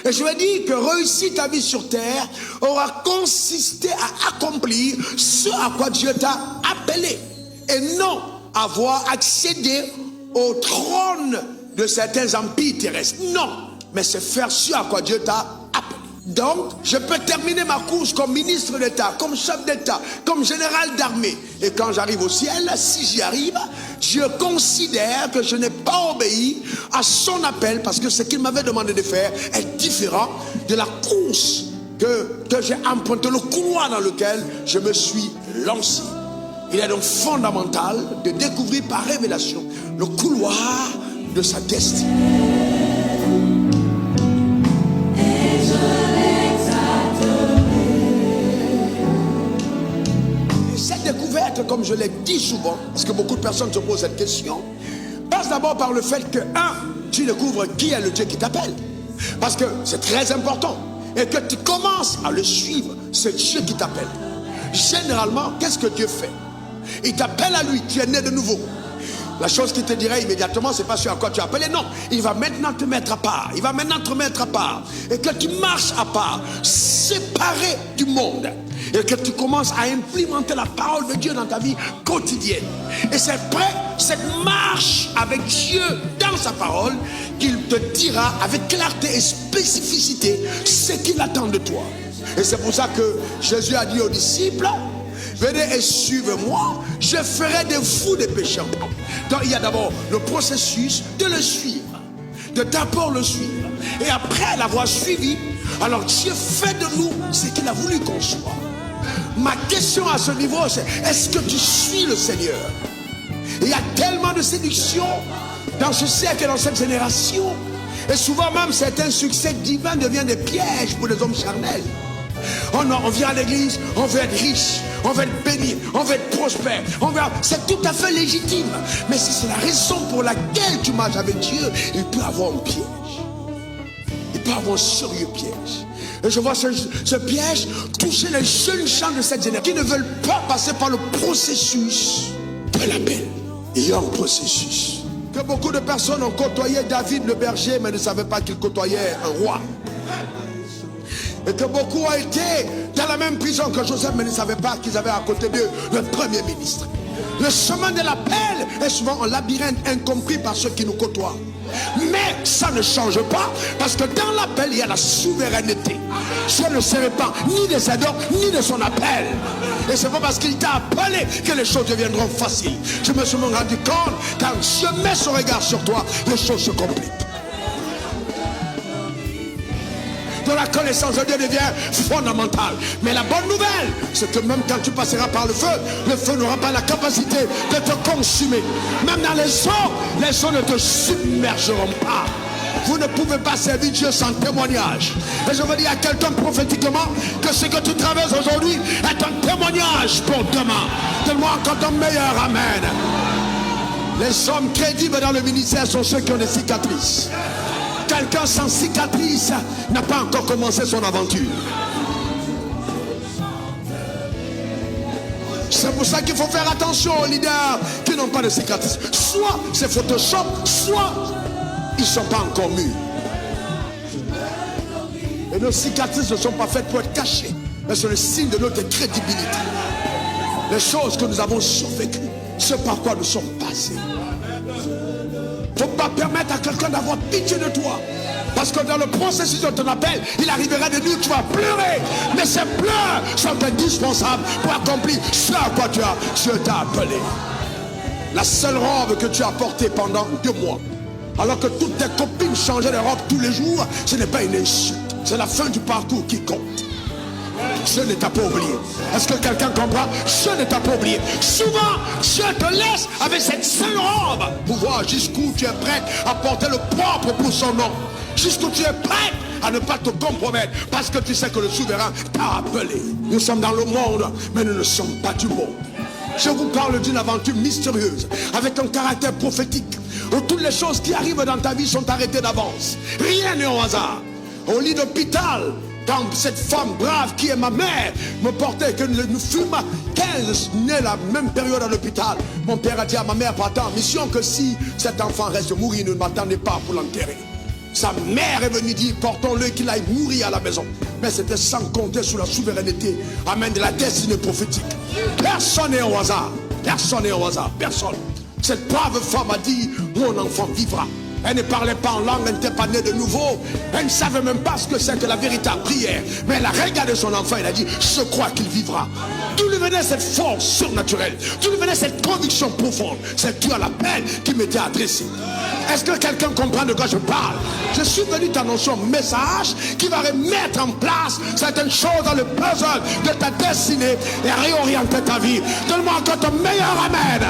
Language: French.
Et je vais dire que réussir ta vie sur terre aura consisté à accomplir ce à quoi Dieu t'a appelé. Et non avoir accédé au trône de certains empires terrestres. Non, mais c'est faire ce à quoi Dieu t'a appelé. Donc, je peux terminer ma course comme ministre d'État, comme chef d'État, comme général d'armée. Et quand j'arrive au ciel, si j'y arrive, je considère que je n'ai pas obéi à son appel parce que ce qu'il m'avait demandé de faire est différent de la course que j'ai empruntée, le couloir dans lequel je me suis lancé. Il est donc fondamental de découvrir par révélation le couloir de sa destinée. Cette découverte, comme je l'ai dit souvent, parce que beaucoup de personnes se posent cette question, passe d'abord par le fait que, tu découvres qui est le Dieu qui t'appelle. Parce que c'est très important. Et que tu commences à le suivre, ce Dieu qui t'appelle. Généralement, qu'est-ce que Dieu fait? Il t'appelle à lui, tu es né de nouveau. La chose qu'il te dirait immédiatement, c'est pas ce à quoi tu es appelé. Non, il va maintenant te mettre à part. Il va maintenant te mettre à part. Et que tu marches à part, séparé du monde. Et que tu commences à implémenter la parole de Dieu dans ta vie quotidienne. Et c'est après cette marche avec Dieu dans sa parole qu'il te dira avec clarté et spécificité ce qu'il attend de toi. Et c'est pour ça que Jésus a dit aux disciples: venez et suivez-moi, je ferai de vous des pécheurs. Donc il y a d'abord le processus de le suivre, de d'abord le suivre. Et après l'avoir suivi, alors Dieu fait de nous ce qu'il a voulu qu'on soit. Ma question à ce niveau, c'est: est-ce que tu suis le Seigneur? Il y a tellement de séduction dans ce siècle et dans cette génération. Et souvent même certains succès divins deviennent des pièges pour les hommes charnels. Oh non, on vient à l'église, on veut être riche, on veut être béni, on veut être prospère, c'est tout à fait légitime. Mais si c'est la raison pour laquelle tu marches avec Dieu, il peut avoir un piège. Il peut avoir un sérieux piège. Et je vois ce piège toucher les jeunes gens de cette génération qui ne veulent pas passer par le processus de l'appel. Il y a un processus. Que beaucoup de personnes ont côtoyé David le berger, mais ne savaient pas qu'il côtoyait un roi. Et que beaucoup ont été dans la même prison que Joseph, mais ne savaient pas qu'ils avaient à côté d'eux le premier ministre. Le chemin de l'appel est souvent un labyrinthe incompris par ceux qui nous côtoient. Mais ça ne change pas, parce que dans l'appel, il y a la souveraineté. Je ne serai pas ni de ses dons, ni de son appel. Et c'est pas parce qu'il t'a appelé que les choses deviendront faciles. Je me suis rendu compte, quand je mets son regard sur toi, les choses se compliquent. Donc la connaissance de Dieu devient fondamentale. Mais la bonne nouvelle, c'est que même quand tu passeras par le feu n'aura pas la capacité de te consumer. Même dans les eaux ne te submergeront pas. Vous ne pouvez pas servir Dieu sans témoignage. Et je veux dire à quelqu'un prophétiquement que ce que tu traverses aujourd'hui est un témoignage pour demain. Donne-moi encore un meilleur amen. Les hommes crédibles dans le ministère sont ceux qui ont des cicatrices. Quelqu'un sans cicatrice n'a pas encore commencé son aventure. C'est pour ça qu'il faut faire attention aux leaders qui n'ont pas de cicatrices. Soit c'est Photoshop, soit ils ne sont pas encore mûrs. Et nos cicatrices ne sont pas faites pour être cachées, mais c'est le signe de notre crédibilité. Les choses que nous avons survécues, ce par quoi nous sommes passés. Il ne faut pas permettre à quelqu'un d'avoir pitié de toi. Parce que dans le processus de ton appel, il arrivera des nuits où tu vas pleurer. Mais ces pleurs sont indispensables pour accomplir ce à quoi Dieu t'a appelé. La seule robe que tu as portée pendant 2 mois, alors que toutes tes copines changeaient de robe tous les jours, ce n'est pas une insulte. C'est la fin du parcours qui compte. Dieu ne t'a pas oublié. Est-ce que quelqu'un comprend? Dieu ne t'a pas oublié. Souvent, Dieu te laisse avec cette seule robe pour voir jusqu'où tu es prêt à porter le propre pour son nom. Jusqu'où tu es prêt à ne pas te compromettre parce que tu sais que le souverain t'a appelé. Nous sommes dans le monde, mais nous ne sommes pas du monde. Je vous parle d'une aventure mystérieuse avec un caractère prophétique où toutes les choses qui arrivent dans ta vie sont arrêtées d'avance. Rien n'est au hasard. Au lit d'hôpital, quand cette femme brave qui est ma mère me portait, que nous fûmes 15 nés la même période à l'hôpital, mon père a dit à ma mère: partant en mission, que si cet enfant reste mourir, ne m'attendez pas pour l'enterrer. Sa mère est venue dire, portons-le qu'il aille mourir à la maison. Mais c'était sans compter sur la souveraineté, amen, de la destinée prophétique. Personne n'est au hasard. Personne n'est au hasard. Personne. Cette brave femme a dit, mon enfant vivra. Elle ne parlait pas en langue, elle n'était pas née de nouveau. Elle ne savait même pas ce que c'est que la véritable prière. Mais elle a regardé son enfant, elle a dit, je crois qu'il vivra. D'où lui venait cette force surnaturelle? D'où lui venait cette conviction profonde? C'est Dieu à l'appel qui m'était adressé. Est-ce que quelqu'un comprend de quoi je parle? Je suis venu t'annoncer un message qui va remettre en place certaines choses dans le puzzle de ta destinée et réorienter ta vie. Donne-moi encore ton meilleur amen.